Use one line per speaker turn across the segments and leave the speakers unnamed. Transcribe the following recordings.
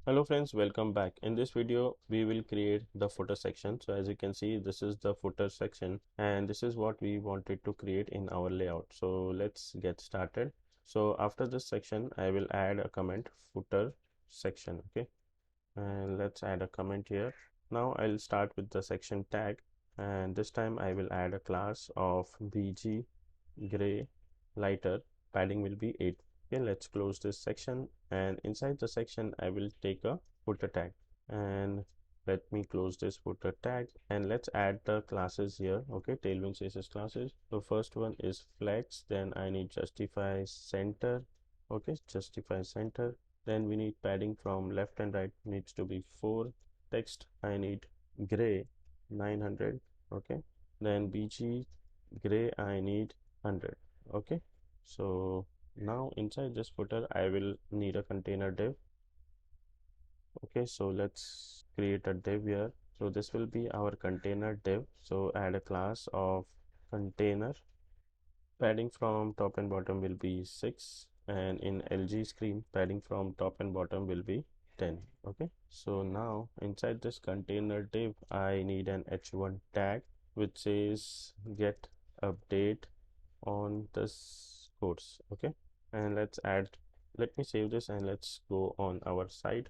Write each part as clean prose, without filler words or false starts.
Hello friends, welcome back. In this video, we will create the footer section. So as you can see, this is the footer section and this is what we wanted to create in our layout. So let's get started. So after this section, I will add a comment footer section. Okay. And let's add a comment here. Now I'll start with the section tag and this time I will add a class of bg gray lighter. Padding will be 8. Okay, let's close this section and inside the section I will take a footer tag and let me close this footer tag and let's add the classes here. Okay, Tailwind CSS classes. So first one is flex, then I need justify center. Okay, justify center. Then we need padding from left and right needs to be 4. Text I need gray 900. Okay, then bg gray I need 100. Okay, so now inside this footer I will need a container div. Okay, so let's create a div here. So this will be our container div. So add a class of container. Padding from top and bottom will be 6 and in LG screen padding from top and bottom will be 10. Okay, so now inside this container div I need an h1 tag which says get update on this course. Okay, and let me save this and let's go on our site.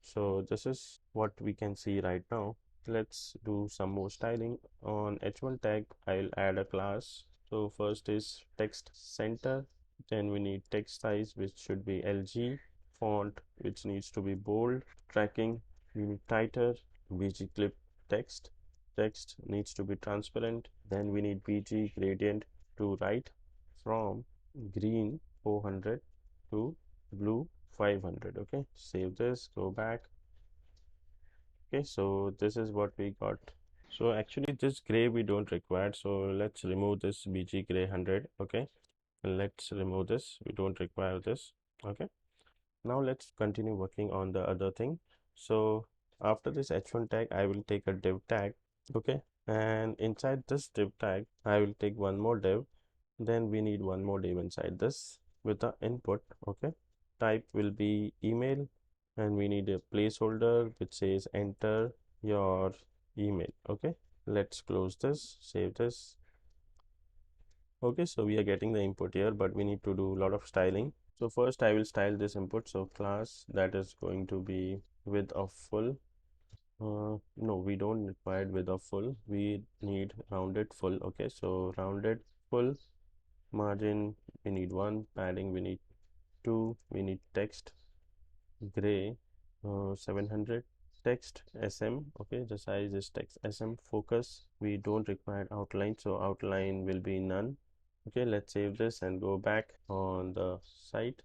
So this is what we can see right now. Let's do some more styling. On h1 tag I'll add a class. So first is text center, then we need text size which should be LG, font which needs to be bold, tracking we need tighter, bg clip text needs to be transparent, then we need bg gradient to right from green 400 to blue 500. Okay, save this, go back. Okay, so this is what we got. So actually this gray we don't require, so let's remove this bg gray 100. Okay, let's remove this, we don't require this. Okay, now let's continue working on the other thing. So after this h1 tag I will take a div tag. Okay, and inside this div tag I will take one more div, then we need one more div inside this with the input. Okay, type will be email and we need a placeholder which says enter your email. Okay, let's close this, save this. Okay, so we are getting the input here, but we need to do a lot of styling. So first I will style this input. So class that is going to be width of full. No, we don't require width of full. We need rounded full. Okay, so rounded full, margin we need 1, padding we need 2, we need text gray 700, text sm. Okay, the size is text sm. Focus we don't require outline, so outline will be none. Okay, let's save this and go back on the site.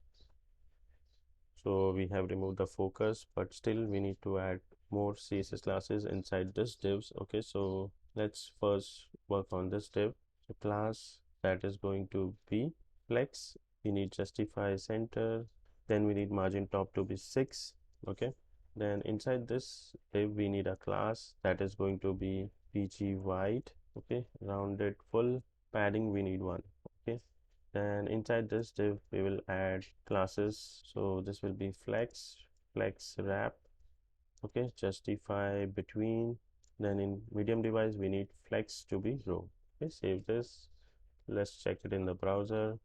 So we have removed the focus, but still we need to add more css classes inside this divs. Okay, so let's first work on this div. So class that is going to be flex, we need justify center, then we need margin top to be 6. Okay, then inside this div we need a class that is going to be pg white. Okay, rounded full, padding we need 1. Okay, and inside this div we will add classes. So this will be flex wrap. Okay, justify between, then in medium device we need flex to be row. Okay, save this, let's check it in the browser.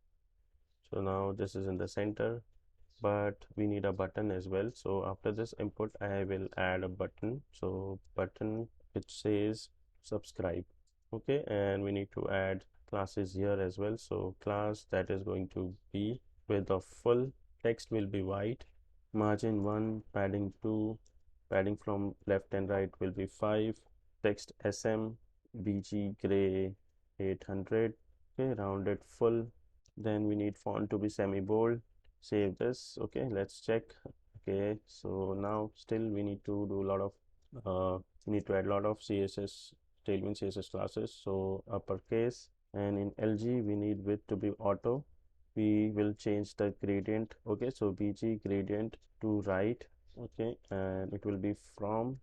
So now this is in the center, but we need a button as well. So after this input I will add a button. So button which says subscribe. Okay, and we need to add classes here as well. So class that is going to be width of full, text will be white, margin 1, padding 2, padding from left and right will be 5, text sm, bg gray 800. Okay, rounded full, then we need font to be semi bold. Save this. Okay, let's check. Okay, so now still we need to do a lot of we need to add a lot of css, tailwind css classes. So uppercase, and in lg we need width to be auto. We will change the gradient. Okay, so bg gradient to right. Okay, and it will be from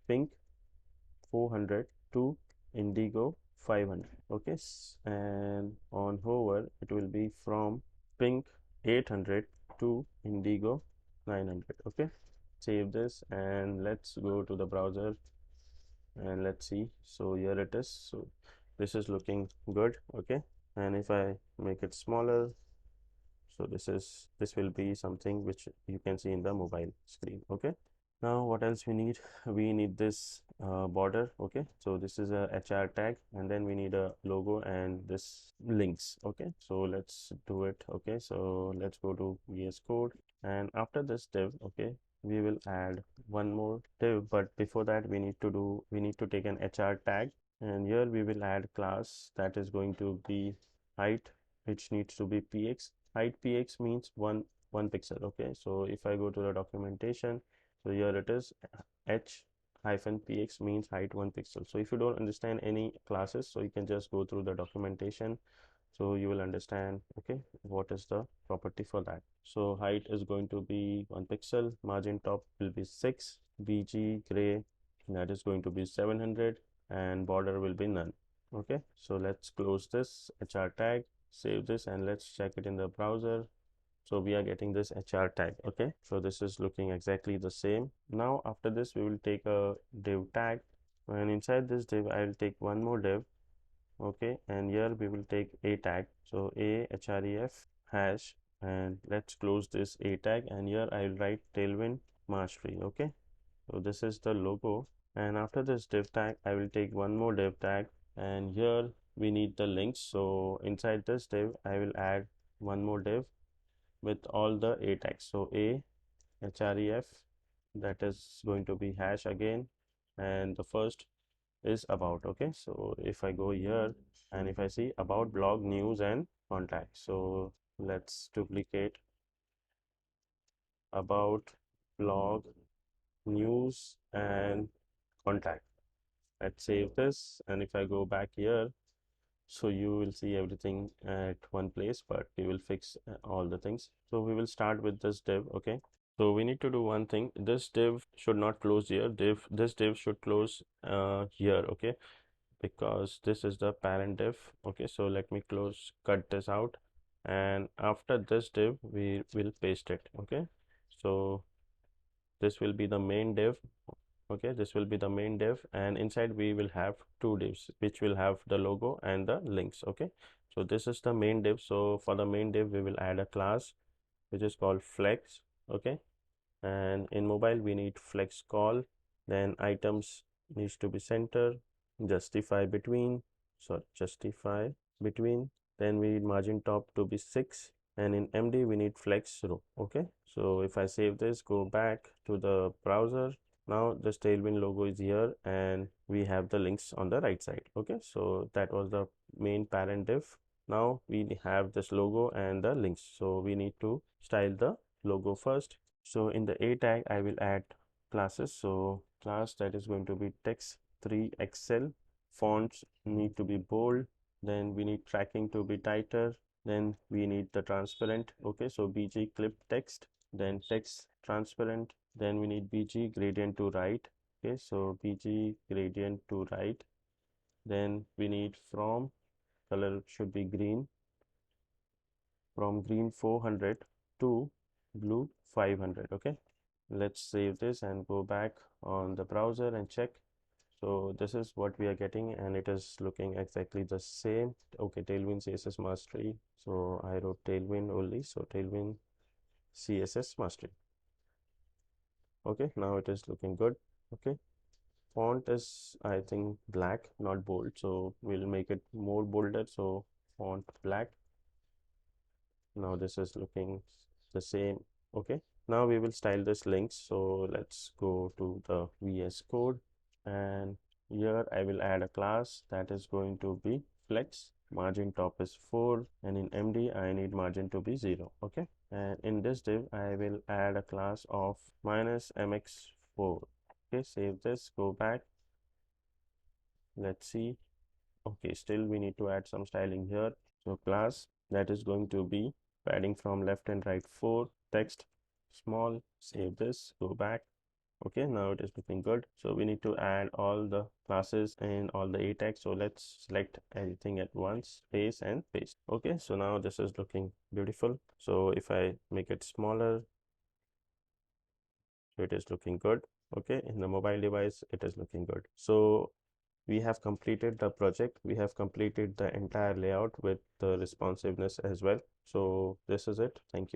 pink 400 to indigo 500. Okay, and on hover it will be from pink 800 to indigo 900. Okay, save this, and let's go to the browser and let's see. So here it is. So this is looking good. Okay, and if I make it smaller, so this will be something which you can see in the mobile screen. Okay, now what else we need? We need this border. Okay, so this is a HR tag, and then we need a logo and this links. Okay, so let's do it. Okay, so let's go to VS Code, and after this div, okay, we will add one more div, but before that we need to take an HR tag, and here we will add class that is going to be height, which needs to be px. Height px means one pixel. Okay, so if I go to the documentation, so here it is, h hyphen px means height 1 pixel. So if you don't understand any classes, so you can just go through the documentation, so you will understand, okay, what is the property for that. So height is going to be 1 pixel, margin top will be 6, bg gray, that is going to be 700, and border will be none. Okay, so let's close this HR tag, save this, and let's check it in the browser. So we are getting this HR tag. Okay, so this is looking exactly the same. Now after this we will take a div tag, and inside this div I will take one more div. Okay, and here we will take a tag, so a href hash, and let's close this a tag, and here I will write Tailwind mastery. Okay, so this is the logo, and after this div tag I will take one more div tag, and here we need the links. So inside this div I will add one more div with all the a tags. So a href, that is going to be hash again, and the first is about. Okay, so if I go here and if I see about, blog, news, and contact, so let's duplicate about, blog, news, and contact. Let's save this, and if I go back here, so you will see everything at one place, but we will fix all the things. So we will start with this div. Okay, so we need to do one thing. This div should not close here. This div should close here. Okay, because this is the parent div. Okay, so let me cut this out, and after this div we will paste it. Okay, so this will be the main div. Okay, this will be the main div, and inside we will have two divs which will have the logo and the links. Okay, so this is the main div. So for the main div we will add a class which is called flex. Okay, and in mobile we need flex call, then items needs to be center, justify between, justify between, then we need margin top to be 6, and in MD we need flex row. Okay, so if I save this, go back to the browser, now this Tailwind logo is here and we have the links on the right side. Okay, so that was the main parent div. Now we have this logo and the links, so we need to style the logo first. So in the a tag I will add classes. So class that is going to be text3xl, fonts need to be bold, then we need tracking to be tighter, then we need the transparent. Okay, so bg clip text, then text transparent, then we need bg gradient to right. Okay, so bg gradient to right, then we need from, color should be green, from green 400 to blue 500. Okay, let's save this and go back on the browser and check. So this is what we are getting, and it is looking exactly the same. Okay, Tailwind CSS mastery, so I wrote Tailwind only, so Tailwind CSS mastery. Okay, now it is looking good. Okay, font is, I think, black, not bold, so we'll make it more bolder, so font black. Now this is looking the same. Okay, now we will style this links. So let's go to the VS Code, and here I will add a class that is going to be flex, margin top is 4, and in MD I need margin to be 0. Okay, and in this div I will add a class of -mx4. Okay, save this, go back, let's see. Okay, still we need to add some styling here. So class that is going to be padding from left and right 4, text small, save this, go back. Okay, now it is looking good. So we need to add all the classes and all the a tags. So let's select everything at once, paste and paste. Okay, so now this is looking beautiful. So if I make it smaller, So it is looking good. Okay, in the mobile device, it is looking good. So we have completed the project. We have completed the entire layout with the responsiveness as well. So this is it. Thank you.